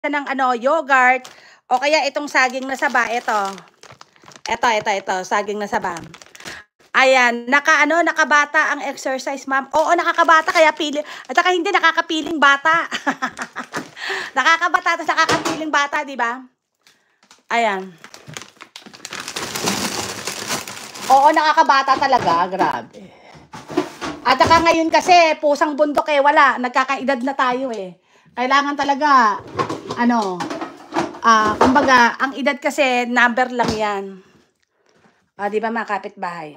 ng ano, yogurt, o kaya itong saging na saba, ito, saging na saba. Ayan, nakabata ang exercise, ma'am. Oo, nakakabata, kaya pili, at saka hindi, nakakapiling bata. Nakakabata, tapos nakakapiling bata, di ba? Ayan. Oo, nakakabata talaga, grabe. At saka ngayon kasi, pusang bundok wala, nagkakaedad na tayo Kailangan talaga, kumbaga, ang edad kasi, number lang yan. Di ba mga kapitbahay?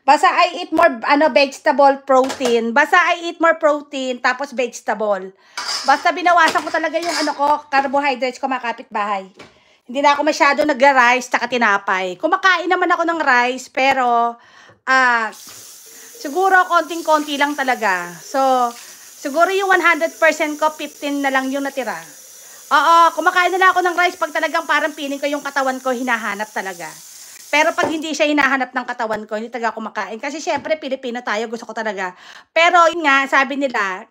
Basta I eat more vegetable protein. Basta I eat more protein tapos vegetable. Basta binawasan ko talaga yung carbohydrates ko mga kapitbahay. Hindi na ako masyado nag-rice tsaka tinapay. Kumakain naman ako ng rice pero siguro konting-konti lang talaga. So siguro yung 100% ko 15 na lang yung natira. Oo, kumakain na lang ako ng rice pag talagang parang feeling ko yung katawan ko hinahanap talaga. Pero pag hindi siya hinahanap ng katawan ko, hindi talaga kumakain. Kasi syempre, Pilipino tayo, gusto ko talaga. Pero yun nga, sabi nila,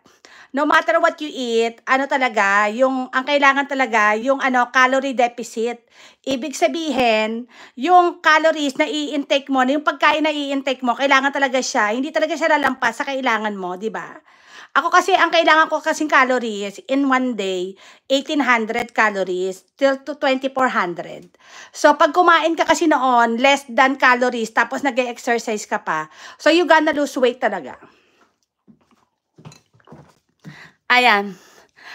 no matter what you eat, talaga, ang kailangan talaga, yung calorie deficit. Ibig sabihin, yung calories na i-intake mo, yung pagkain na i-intake mo, kailangan talaga siya, hindi talaga siya lalampas sa kailangan mo, di ba? Ako kasi, ang kailangan ko kasing calories in one day, 1,800 calories till to 2,400. So, pag kumain ka kasi noon, less than calories, tapos nag-exercise ka pa, so you gonna lose weight talaga. Ayan.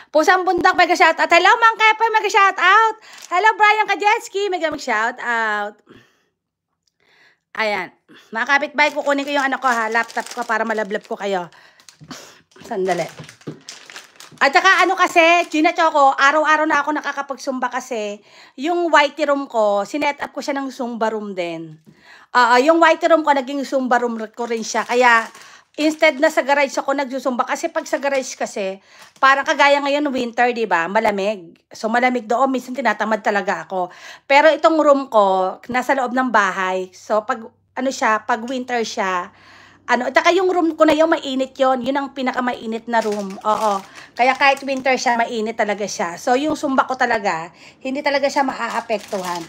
Pusang bundak, mega shout out. Hello, Mang Kepa, mega shout out. Hello, Brian Kajetski, mega shout out. Ayan. Mga kapitbahay, kukunin ko yung laptop ko para malablab ko kayo. Sandali. At saka kasi, Gina Choco, araw-araw na ako nakakapag-zumba kasi yung whitey room ko, sinet up ko siya ng zumba room din. Yung whitey room ko, naging zumba room ko rin siya. Kaya, instead na sa garage ako nagsusumba, kasi pag sa garage kasi, parang kagaya ngayon winter, di ba? Malamig. So, malamig doon, minsan tinatamad talaga ako. Pero itong room ko, nasa loob ng bahay. So, pag winter siya, taka yung room ko na yung mainit yun ang pinakamainit na room. Oo. Kaya kahit winter siya, mainit talaga siya. So, yung zumba ko talaga, hindi talaga siya maaapektuhan.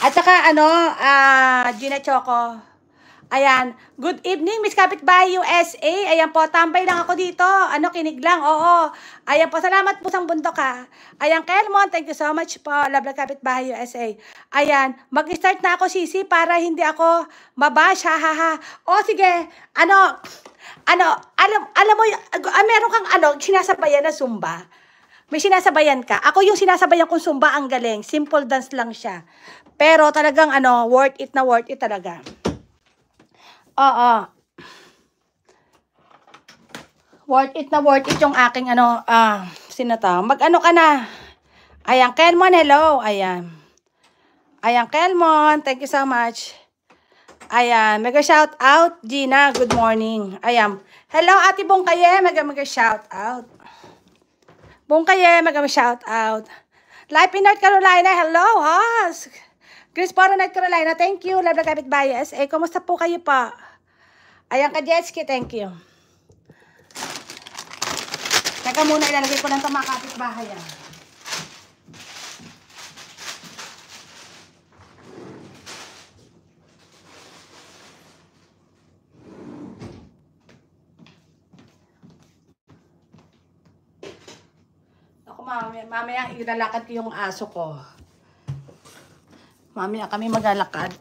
At saka, Gina Choco, ayan, good evening, Miss Kapitbahay USA. Ayan po, tambay lang ako dito. Kinig lang, oo. Ayan po, salamat po sa bundok ha. Ayan, Kelmon, thank you so much po. Love Kapitbahay USA. Ayan, mag-start na ako, Sisi, para hindi ako mabash, ha. O, sige, alam mo, meron kang sinasabayan na Zumba. May sinasabayan ka. Ako yung sinasabayan kong Zumba, ang galing. Simple dance lang siya. Pero talagang, worth it talaga. Oo. Worth it yung aking sinata. Mag-ano ka na. Ayan, Kelmon, hello. Ayan, Kelmon, thank you so much. Ayan, mega shout out, Gina, good morning. Ayan, hello, Ate Bongkaye, mega shout out. Bongkaye, mega shout out. Live in North Carolina, hello, host. Greensboro, North Carolina, thank you. Love na Kapitbahay USA. Kumusta po kayo pa? Ayan, Kajetski, thank you. Teka muna, ilalagay ko lang ito mga kapitbahay. Ako, mamaya ilalakad ko yung aso ko. Mamaya kami maglalakad.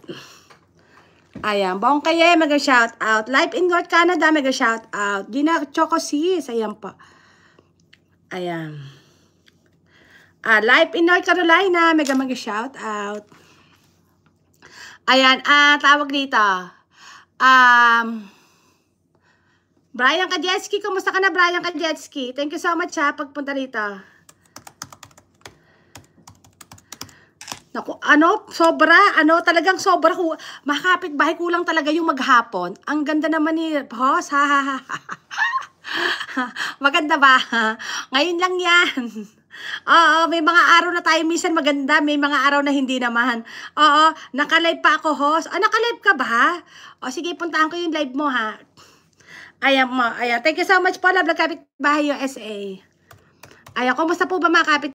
Ayan, Bongkaye, mega shout out. Live in North Canada, mega shout out. Gina Choco sis, ayan pa. Ayan. Live in North Carolina, mega shout out. Ayan, tawag dito. Brian Kajetski, kumusta ka na, Brian Kajetski? Thank you so much ha, pagpunta dito. Naku, sobra, talagang sobra. Makapitbahay kulang talaga yung maghapon. Ang ganda naman ni host, ha. Maganda ba? Ngayon lang yan. Oo, may mga araw na tayo minsan maganda, may mga araw na hindi naman. Oo, naka-live pa ako, host. Naka-live ka ba? O sige, puntahan ko yung live mo, ha. Ayan mo, ayan. Thank you so much po, Love Kapitbahay USA. Ayan, kumusta po ba mga kapit